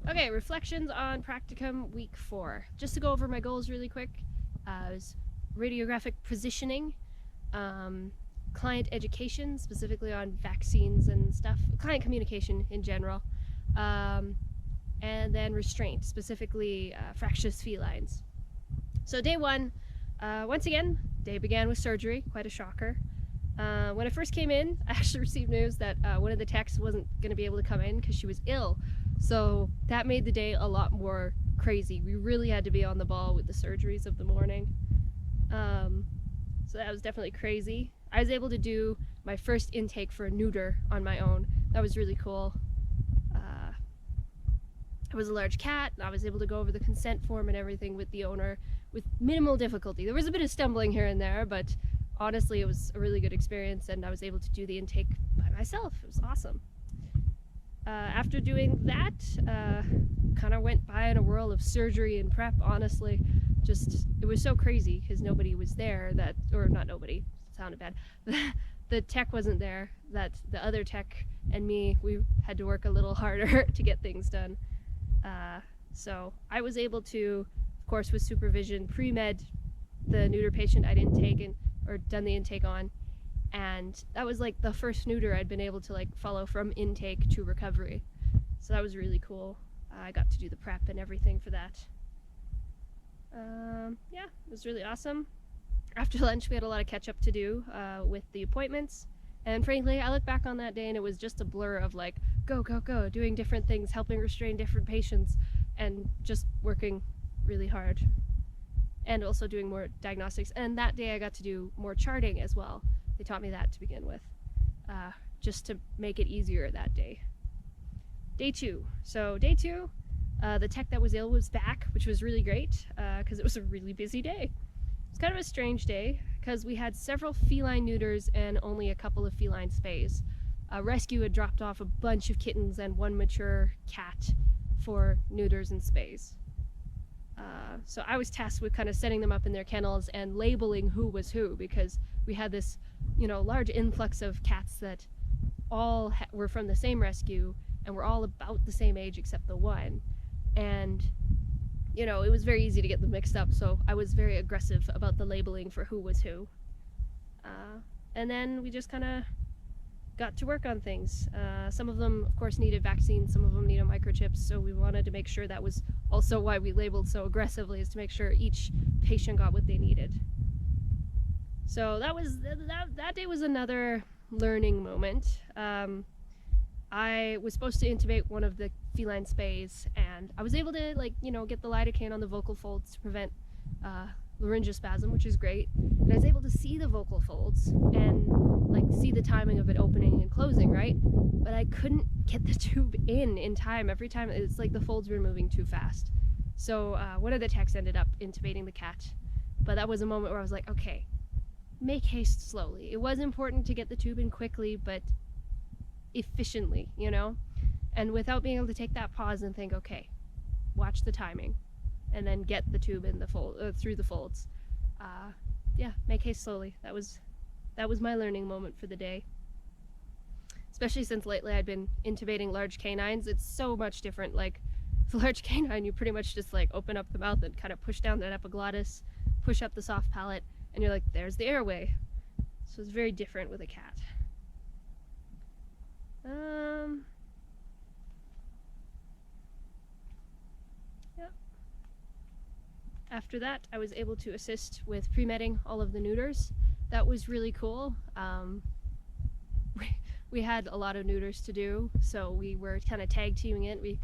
Okay, reflections on practicum week 4. Just to go over my goals really quick, it was radiographic positioning, client education, specifically on vaccines and stuff, client communication in general, and then restraint, specifically fractious felines. So day 1, once again, day began with surgery, quite a shocker. When I first came in, I actually received news that one of the techs wasn't going to be able to come in because she was ill. So that made the day a lot more crazy. We really had to be on the ball with the surgeries of the morning. So that was definitely crazy. I was able to do my first intake for a neuter on my own. That was really cool. It was a large cat, and I was able to go over the consent form and everything with the owner with minimal difficulty. There was a bit of stumbling here and there, but honestly, it was a really good experience, and I was able to do the intake by myself. It was awesome. After doing that, kind of went by in a whirl of surgery and prep, honestly. Just, it was so crazy because nobody was there that, or not nobody, it sounded bad. The tech wasn't there, that the other tech and me, we had to work a little harder to get things done. So I was able to, of course, with supervision, pre-med the neuter patient I'd intaken or done the intake on, and that was like the first neuter I'd been able to like follow from intake to recovery. So that was really cool. I got to do the prep and everything for that. Yeah, it was really awesome. After lunch, we had a lot of catch up to do with the appointments. And frankly, I look back on that day and it was just a blur of like, go, go, go, doing different things, helping restrain different patients, and just working really hard. And also doing more diagnostics. And that day I got to do more charting as well. They taught me that to begin with, just to make it easier that day. Day 2. So day 2, the tech that was ill was back, which was really great because it was a really busy day. It's kind of a strange day because we had several feline neuters and only a couple of feline spays. Rescue had dropped off a bunch of kittens and one mature cat for neuters and spays. So I was tasked with kind of setting them up in their kennels and labeling who was who, because we had this, large influx of cats that all were from the same rescue and were all about the same age except the one. And it was very easy to get them mixed up, so I was very aggressive about the labeling for who was who. And then we just kind of got to work on things. Some of them, of course, needed vaccines, some of them needed microchips, so we wanted to make sure that was also why we labeled so aggressively, is to make sure each patient got what they needed. So that day was another learning moment. I was supposed to intubate one of the feline spays, and I was able to get the lidocaine on the vocal folds to prevent laryngospasm, which is great. And I was able to see the vocal folds and see the timing of it opening and closing, right? But I couldn't get the tube in time. Every time it's like the folds were moving too fast. So one of the techs ended up intubating the cat. But that was a moment where I was like, okay, make haste slowly. It was important to get the tube in quickly, but efficiently, and without being able to take that pause and think, okay, watch the timing, and then get the tube in the through the folds. Yeah, make haste slowly. That was my learning moment for the day. Especially since lately I'd been intubating large canines. It's so much different. Like, with a large canine, you pretty much just open up the mouth and kind of push down that epiglottis, push up the soft palate, and you're like, there's the airway. So it's very different with a cat. Yeah. After that, I was able to assist with pre-medding all of the neuters. That was really cool. We had a lot of neuters to do, so we were kind of tag teaming it. We,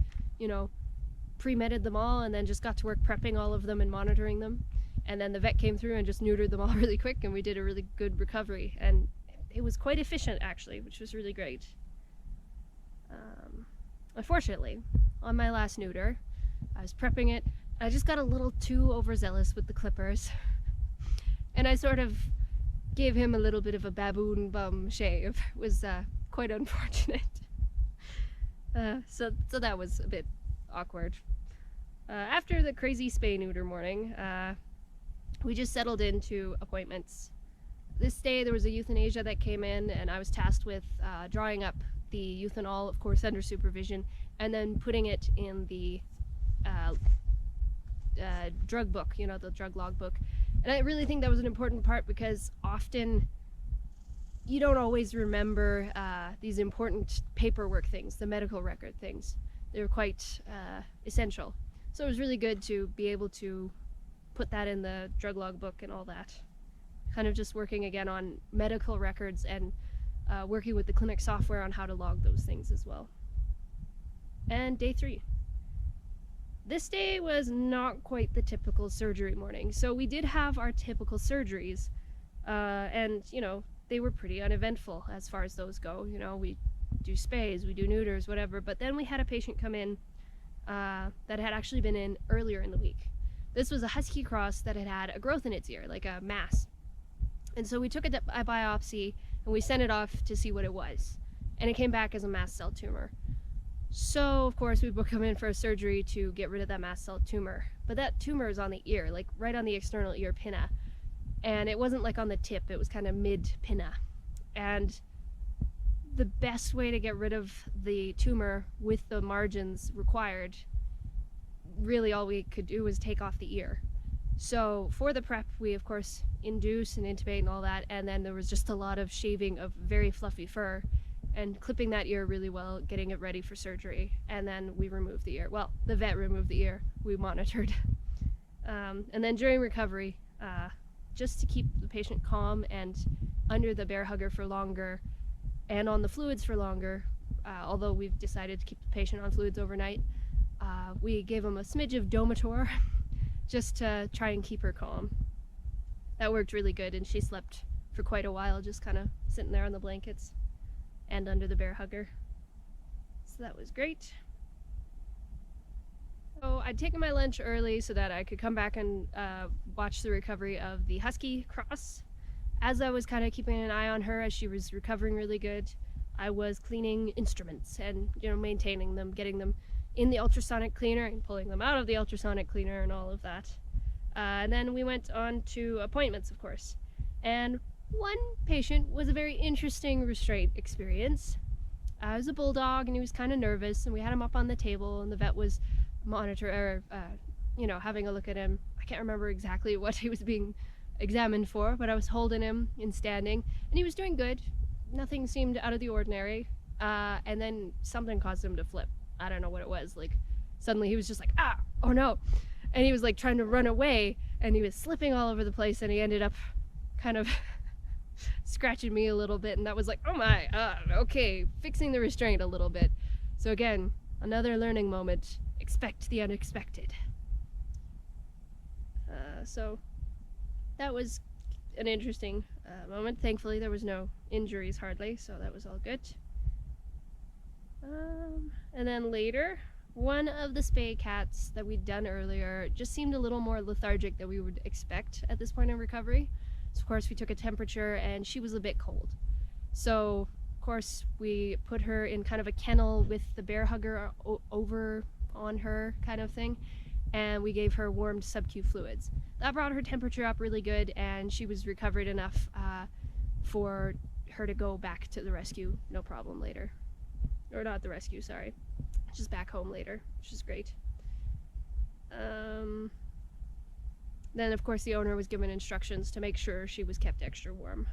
pre-medded them all and then just got to work prepping all of them and monitoring them. And then the vet came through and just neutered them all really quick, and we did a really good recovery. And it was quite efficient, actually, which was really great. Unfortunately, on my last neuter, I was prepping it. I just got a little too overzealous with the clippers. And I sort of gave him a little bit of a baboon bum shave. It was quite unfortunate. So that was a bit awkward. After the crazy spay-neuter morning, we just settled into appointments. This day there was a euthanasia that came in, and I was tasked with drawing up the euthanol, of course, under supervision, and then putting it in the drug book, the drug log book. And I really think that was an important part because often you don't always remember these important paperwork things, the medical record things. They're quite essential. So it was really good to be able to put that in the drug log book and all that. Kind of just working again on medical records and working with the clinic software on how to log those things as well. And day 3. This day was not quite the typical surgery morning. So we did have our typical surgeries, and they were pretty uneventful as far as those go. We do spays, we do neuters, whatever. But then we had a patient come in that had actually been in earlier in the week. This was a husky cross that had a growth in its ear, like a mass. And so we took a biopsy and we sent it off to see what it was. And it came back as a mast cell tumor. So, of course, we booked him in for a surgery to get rid of that mast cell tumor. But that tumor is on the ear, like right on the external ear pinna. And it wasn't like on the tip, it was kind of mid-pinna. And the best way to get rid of the tumor with the margins required, really all we could do was take off the ear. So for the prep, we of course induce and intubate and all that, and then there was just a lot of shaving of very fluffy fur and clipping that ear really well, getting it ready for surgery, and then we removed the ear. Well, the vet removed the ear, we monitored. And then during recovery, just to keep the patient calm and under the bear hugger for longer and on the fluids for longer, although we've decided to keep the patient on fluids overnight, we gave him a smidge of Domator just to try and keep her calm. That worked really good, and she slept for quite a while, just kind of sitting there on the blankets and under the bear hugger. So that was great. So I'd taken my lunch early so that I could come back and watch the recovery of the husky cross. As I was kind of keeping an eye on her as she was recovering really good, I was cleaning instruments and maintaining them, getting them in the ultrasonic cleaner and pulling them out of the ultrasonic cleaner and all of that. And then we went on to appointments, of course. And one patient was a very interesting restraint experience. It was a bulldog, and he was kind of nervous, and we had him up on the table, and the vet was having a look at him. I can't remember exactly what he was being examined for, but I was holding him in standing, and he was doing good. Nothing seemed out of the ordinary. And then something caused him to flip. I don't know what it was. Like, suddenly he was just like, oh no. And he was like trying to run away, and he was slipping all over the place, and he ended up kind of scratching me a little bit, and that was like, oh my, okay, fixing the restraint a little bit. So again, another learning moment. Expect the unexpected. So that was an interesting moment. Thankfully there was no injuries hardly, so that was all good. And then later, one of the spay cats that we'd done earlier just seemed a little more lethargic than we would expect at this point in recovery. So of course we took a temperature, and she was a bit cold. So of course we put her in kind of a kennel with the bear hugger over on her kind of thing, and we gave her warmed sub-Q fluids. That brought her temperature up really good, and she was recovered enough for her to go back to the rescue, no problem later. Or not the rescue, sorry. Just back home later, which is great. Then of course the owner was given instructions to make sure she was kept extra warm.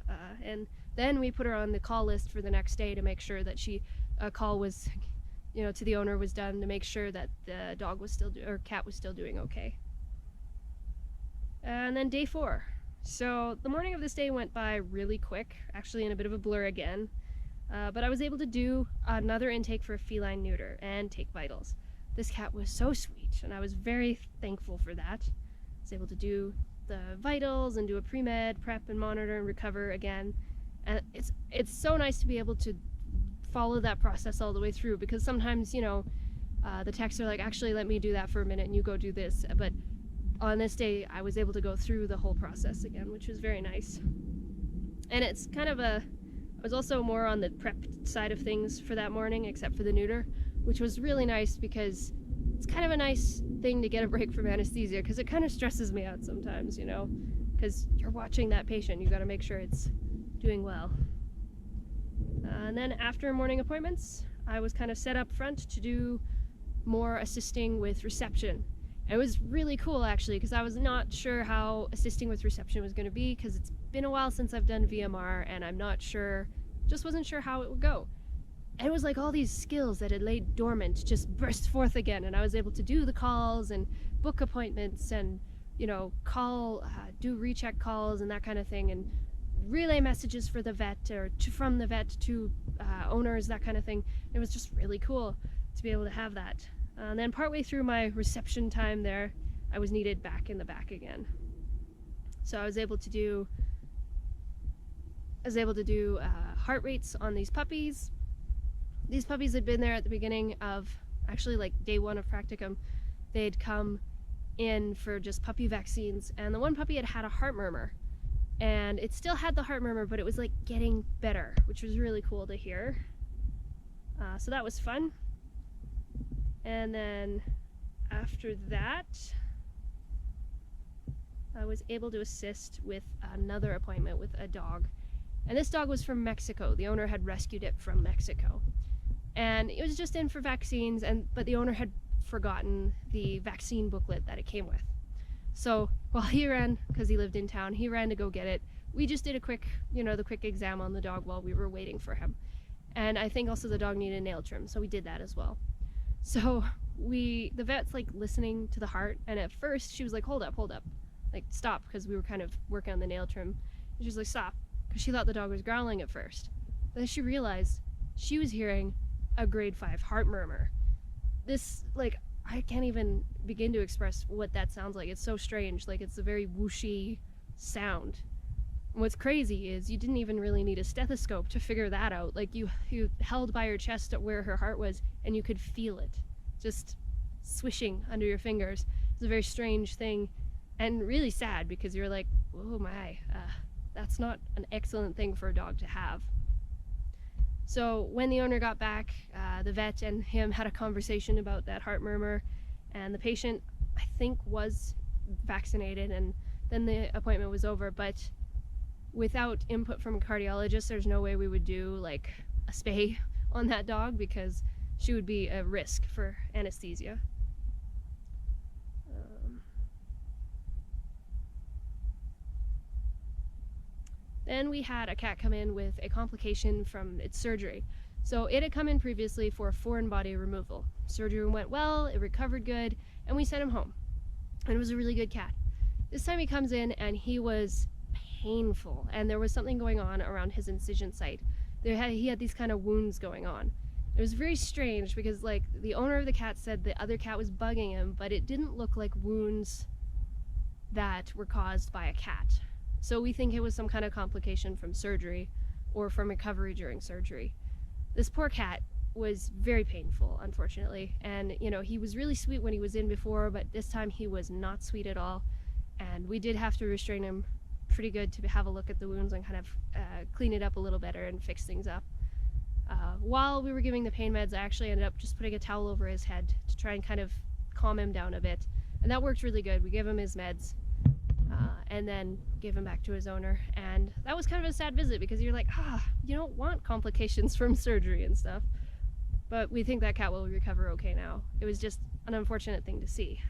And then we put her on the call list for the next day to make sure that a call was, to the owner was done to make sure that the dog was or cat was still doing okay. And then day 4. So the morning of this day went by really quick, actually in a bit of a blur again. But I was able to do another intake for a feline neuter and take vitals. This cat was so sweet, and I was very thankful for that. I was able to do the vitals and do a pre-med, prep and monitor and recover again. And it's so nice to be able to follow that process all the way through, because sometimes, the techs are like, actually let me do that for a minute and you go do this. But on this day, I was able to go through the whole process again, which was very nice. And it's kind of I was also more on the prep side of things for that morning, except for the neuter, which was really nice because it's kind of a nice thing to get a break from anesthesia, because it kind of stresses me out sometimes, because you're watching that patient, you got to make sure it's doing well. And then after morning appointments, I was kind of set up front to do more assisting with reception. It was really cool actually, because I was not sure how assisting with reception was going to be, because it's been a while since I've done VMR and I'm not sure, just wasn't sure how it would go. And it was like all these skills that had laid dormant just burst forth again, and I was able to do the calls and book appointments and, you know, do recheck calls and that kind of thing, and relay messages for the vet or from the vet to owners, that kind of thing. It was just really cool to be able to have that. And then partway through my reception time there, I was needed back in the back again. So I was able to do heart rates on these puppies. These puppies had been there at the beginning of, actually like day 1 of practicum. They'd come in for just puppy vaccines, and the one puppy had a heart murmur, and it still had the heart murmur, but it was like getting better, which was really cool to hear. So that was fun. And then after that, I was able to assist with another appointment with a dog. And this dog was from Mexico. The owner had rescued it from Mexico. And it was just in for vaccines, but the owner had forgotten the vaccine booklet that it came with. So while he ran, because he lived in town, he ran to go get it. We just did a quick, the quick exam on the dog while we were waiting for him. And I think also the dog needed a nail trim, so we did that as well. So the vet's like listening to the heart, and at first she was like, hold up, like stop, because we were kind of working on the nail trim. And she was like, stop, because she thought the dog was growling at first. But then she realized she was hearing a grade 5 heart murmur. This, like, I can't even begin to express what that sounds like. It's so strange, like it's a very whooshy sound. And what's crazy is you didn't even really need a stethoscope to figure that out. Like you held by her chest at where her heart was, and you could feel it just swishing under your fingers. It's a very strange thing, and really sad, because you're like, oh my, that's not an excellent thing for a dog to have. So when the owner got back, the vet and him had a conversation about that heart murmur, and the patient, I think, was vaccinated, and then the appointment was over. But without input from a cardiologist, there's no way we would do like a spay on that dog, because she would be a risk for anesthesia. Then we had a cat come in with a complication from its surgery. So it had come in previously for a foreign body removal. Surgery went well, it recovered good, and we sent him home. And it was a really good cat. This time he comes in and he was painful, and there was something going on around his incision site. He had these kind of wounds going on. It was very strange, because like the owner of the cat said the other cat was bugging him, but it didn't look like wounds that were caused by a cat. So we think it was some kind of complication from surgery or from recovery during surgery. This poor cat was very painful, unfortunately, and he was really sweet when he was in before, but this time he was not sweet at all, and we did have to restrain him pretty good to have a look at the wounds and kind of clean it up a little better and fix things up. While we were giving the pain meds, I actually ended up just putting a towel over his head to try and kind of calm him down a bit, and that worked really good. We gave him his meds, and then gave him back to his owner, and that was kind of a sad visit, because you're like, you don't want complications from surgery and stuff. But we think that cat will recover okay now. It was just an unfortunate thing to see.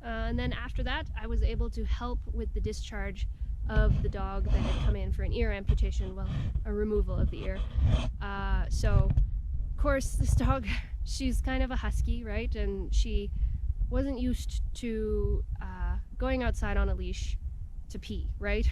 And then after that, I was able to help with the discharge of the dog that had come in for an ear amputation, well, a removal of the ear. So of course this dog, she's kind of a husky, right? And she wasn't used to going outside on a leash to pee, right?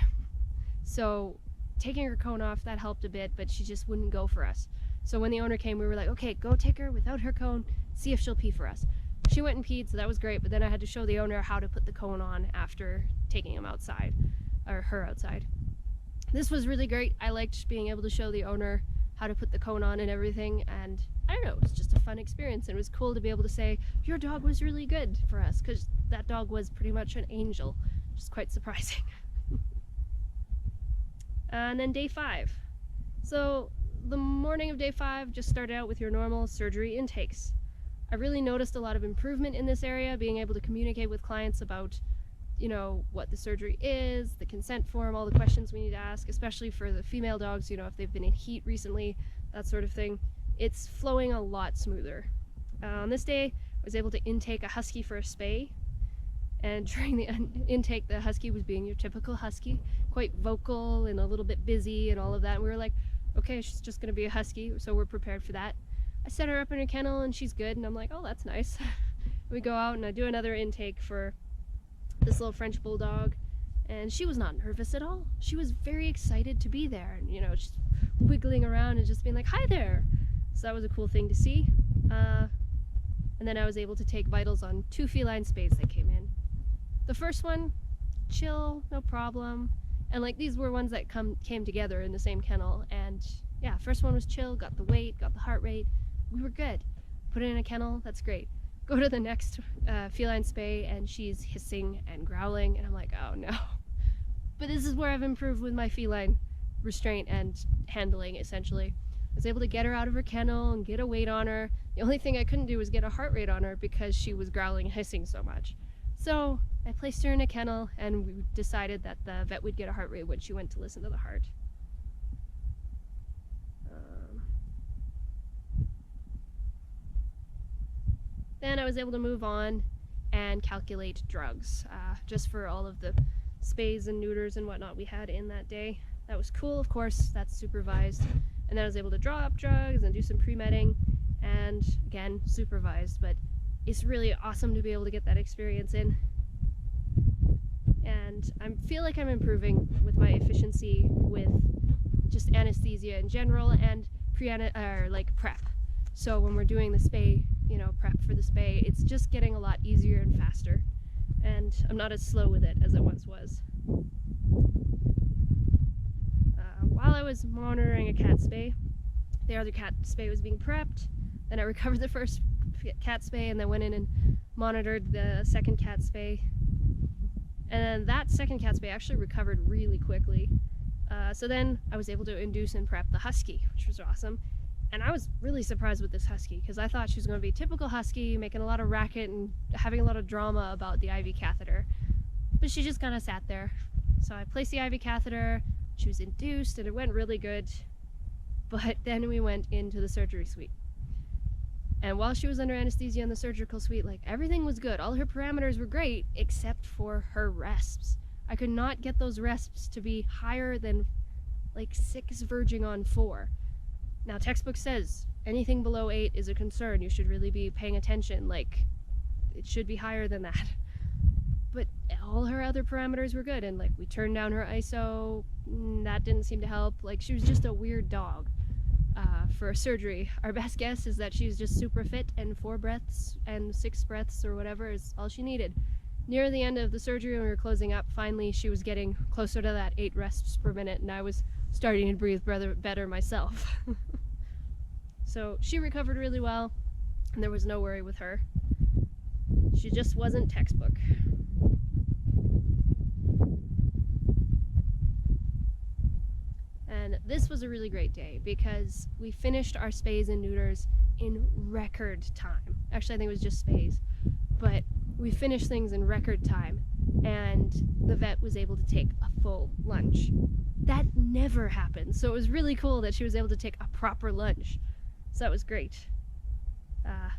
So taking her cone off, that helped a bit, but she just wouldn't go for us. So when the owner came, we were like, okay, go take her without her cone, see if she'll pee for us. She went and peed, so that was great, but then I had to show the owner how to put the cone on after taking him outside, or her outside. This was really great. I liked being able to show the owner how to put the cone on and everything, and I don't know, it was just a fun experience, and it was cool to be able to say, your dog was really good for us, because that dog was pretty much an angel, which is quite surprising. And then day 5. So the morning of day 5 just started out with your normal surgery intakes. I really noticed a lot of improvement in this area, being able to communicate with clients about, you know, what the surgery is, the consent form, all the questions we need to ask, especially for the female dogs, you know, if they've been in heat recently, that sort of thing. It's flowing a lot smoother. On this day, I was able to intake a husky for a spay, and during the intake, the husky was being your typical husky, quite vocal and a little bit busy and all of that. And we were like, okay, she's just gonna be a husky, so we're prepared for that. I set her up in her kennel and she's good, and I'm like, oh, that's nice. We go out and I do another intake for this little French bulldog, and she was not nervous at all. She was very excited to be there, and, you know, just wiggling around and just being like, hi there. So that was a cool thing to see. And then I was able to take vitals on 2 feline spays that came in. The first one, chill, no problem. And like, these were ones that came together in the same kennel, and yeah, first one was chill, got the weight, got the heart rate, we were good. Put it in a kennel, that's great. Go to the next feline spay and she's hissing and growling, and I'm like, oh no. But this is where I've improved with my feline restraint and handling, essentially. I was able to get her out of her kennel and get a weight on her. The only thing I couldn't do was get a heart rate on her because she was growling and hissing so much. So I placed her in a kennel, and we decided that the vet would get a heart rate when she went to listen to the heart. Then I was able to move on and calculate drugs, just for all of the spays and neuters and whatnot we had in that day. That was cool, of course, that's supervised. And then I was able to draw up drugs and do some pre-medding, and again, supervised, but it's really awesome to be able to get that experience in. And I feel like I'm improving with my efficiency with just anesthesia in general and prep. So when we're doing the spay, you know, prep for the spay, it's just getting a lot easier and faster. And I'm not as slow with it as I once was. While I was monitoring a cat spay, the other cat spay was being prepped. Then I recovered the first cat spay and then went in and monitored the second cat spay. And then that second cat spay actually recovered really quickly. So then I was able to induce and prep the husky, which was awesome. And I was really surprised with this husky because I thought she was going to be a typical husky, making a lot of racket and having a lot of drama about the IV catheter. But she just kind of sat there. So I placed the IV catheter, she was induced, and it went really good. But then we went into the surgery suite. And while she was under anesthesia in the surgical suite, like, everything was good. All her parameters were great, except for her resps. I could not get those resps to be higher than like 6 verging on 4. Now, textbook says anything below 8 is a concern. You should really be paying attention. Like, it should be higher than that. But all her other parameters were good, and like, we turned down her ISO, that didn't seem to help. Like, she was just a weird dog for surgery. Our best guess is that she was just super fit, and 4 breaths and 6 breaths or whatever is all she needed. Near the end of the surgery, when we were closing up, finally she was getting closer to that 8 resps per minute, and I was starting to breathe better myself. So she recovered really well, and there was no worry with her. She just wasn't textbook. And this was a really great day because we finished our spays and neuters in record time. Actually, I think it was just spays, but we finished things in record time, and the vet was able to take a full lunch. That never happens, so it was really cool that she was able to take a proper lunch. So that was great.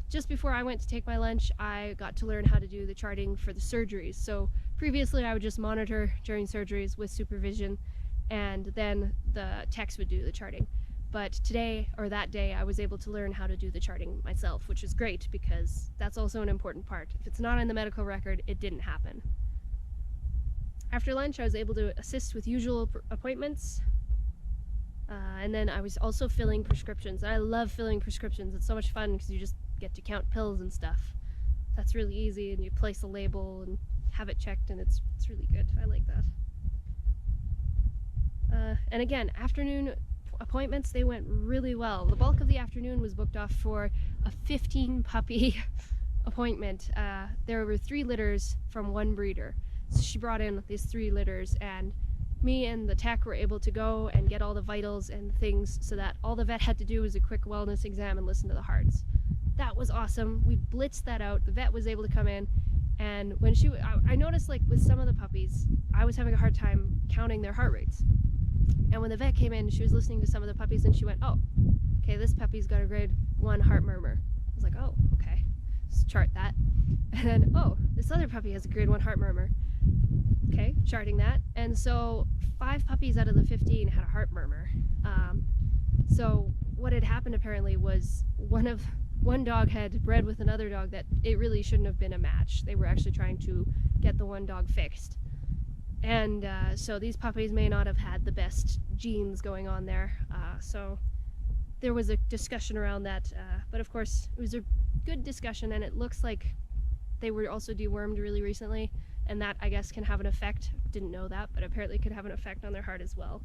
Just before I went to take my lunch, I got to learn how to do the charting for the surgeries. So previously I would just monitor during surgeries with supervision, and then the techs would do the charting. But today, or that day, I was able to learn how to do the charting myself, which is great because that's also an important part. If it's not in the medical record, it didn't happen. After lunch, I was able to assist with usual appointments. And then I was also filling prescriptions. I love filling prescriptions. It's so much fun because you just get to count pills and stuff. That's really easy, and you place a label and have it checked, and it's really good. I like that. And again, afternoon appointments, they went really well. The bulk of the afternoon was booked off for a 15 puppy appointment. There were 3 litters from one breeder. So she brought in these 3 litters, and me and the tech were able to go and get all the vitals and things so that all the vet had to do was a quick wellness exam and listen to the hearts. that was awesome. We blitzed that out. The vet was able to come in, and when I noticed like with some of the puppies, I was having a hard time counting their heart rates. And when the vet came in, she was listening to some of the puppies, and she went, "Oh, okay, this puppy's got a grade 1 heart murmur." I was like, "Oh, okay, let's chart that." And then, "Oh, this other puppy has a grade 1 heart murmur." Okay, charting that. And so 5 puppies out of the 15 had a heart murmur. So what had happened apparently was one dog had bred with another dog that it really shouldn't have been a match. They were actually trying to get the one dog fixed. And so these puppies may not have had the best genes going on there. So there was a discussion around that. But of course, it was a good discussion, and it looks like they were also dewormed really recently. And that, I guess, can have an effect. Didn't know that, but apparently could have an effect on their heart as well.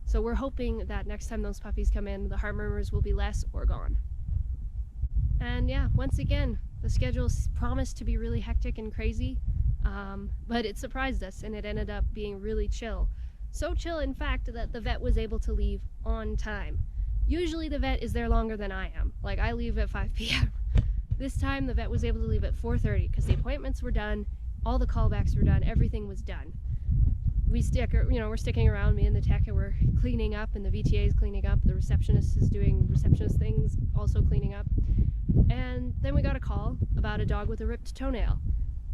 So we're hoping that next time those puppies come in, the heart murmurs will be less or gone. And yeah, once again, the schedule promised to be really hectic and crazy, but it surprised us, and it ended up being really chill. So chill, in fact, that the vet was able to leave on time. Usually the vet is there longer than I am. Like, I leave at 5 p.m. This time the vet was able to leave at 4:30 because the appointments were done, all the callbacks were done, everything was done. We're sticking around, me and the tech, and we're cleaning up, and the VTA is cleaning up, the receptionist is doing receptionist things, also cleaning up. And then we got a call about a dog with a ripped toenail.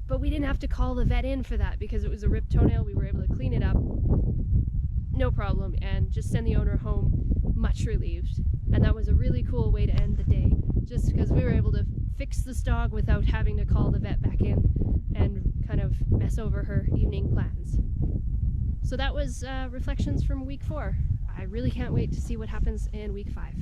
But we didn't have to call the vet in for that because it was a ripped toenail. We were able to clean it up, no problem, and just send the owner home much relieved. And that was a really cool way to end the day, just because we were able to fix this dog without having to call the vet back in and kind of mess over her evening plans. So that was reflections from week 4. I really can't wait to see what happens in week 5.